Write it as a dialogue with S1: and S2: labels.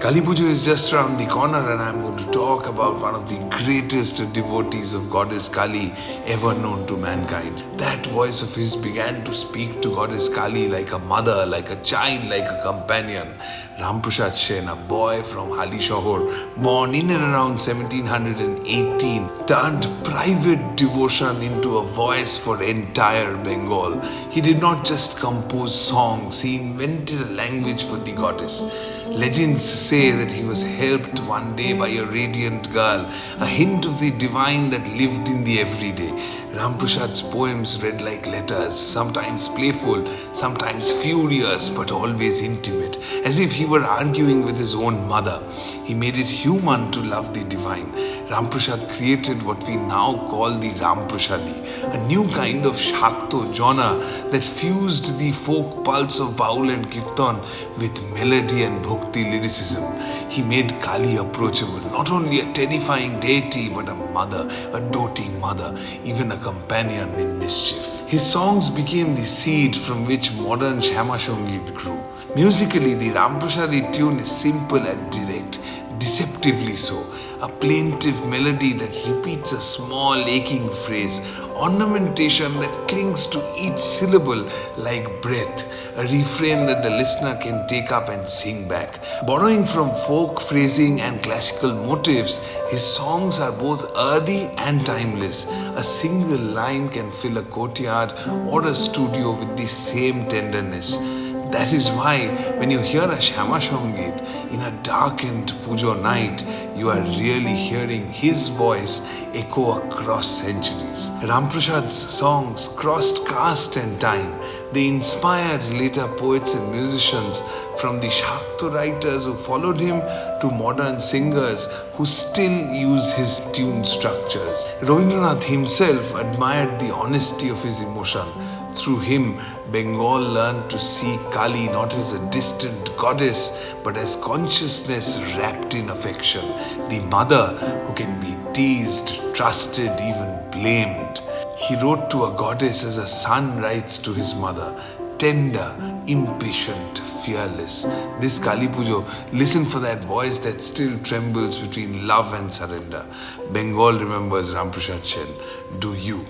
S1: Kali Pujo is just around the corner, and I'm going to talk about one of the greatest devotees of Goddess Kali ever known to mankind. That voice of his began to speak to Goddess Kali like a mother, like a child, like a companion. Ramprasad Sen, a boy from Halishahor, born in and around 1718, turned private devotion into a voice for entire Bengal. He did not just compose songs, he invented a language for the goddess. Legends say that he was helped one day by a radiant girl, a hint of the divine that lived in the everyday. Ramprasad's poems read like letters, sometimes playful, sometimes furious, but always intimate, as if he were arguing with his own mother. He made it human to love the divine. Ramprasad created what we now call the Ramprasadi, a new kind of Shakto genre that fused the folk pulse of Baul and Kirtan with melody and bhakti lyricism. He made Kali approachable, not only a terrifying deity but a mother, a doting mother, even a companion in mischief. His songs became the seed from which modern Shyama Sangeet grew. Musically, the Ramprasadi tune is simple and direct, deceptively so. A plaintive melody that repeats a small aching phrase, ornamentation that clings to each syllable like breath, a refrain that the listener can take up and sing back. Borrowing from folk phrasing and classical motifs, his songs are both earthy and timeless. A single line can fill a courtyard or a studio with the same tenderness. That is why when you hear a Shyama Sangeet in a darkened Pujo night, you are really hearing his voice echo across centuries. Ramprasad's songs crossed caste and time. They inspired later poets and musicians, from the Shakto writers who followed him to modern singers who still use his tune structures. Rabindranath himself admired the honesty of his emotion. Through him, Bengal learned to see Kali not as a distant goddess, but as consciousness wrapped in affection, the mother who can be teased, trusted, even blamed. He wrote to a goddess as a son writes to his mother, tender, impatient, fearless. This Kali Pujo, listen for that voice that still trembles between love and surrender. Bengal remembers Ramprasad Sen. Do you?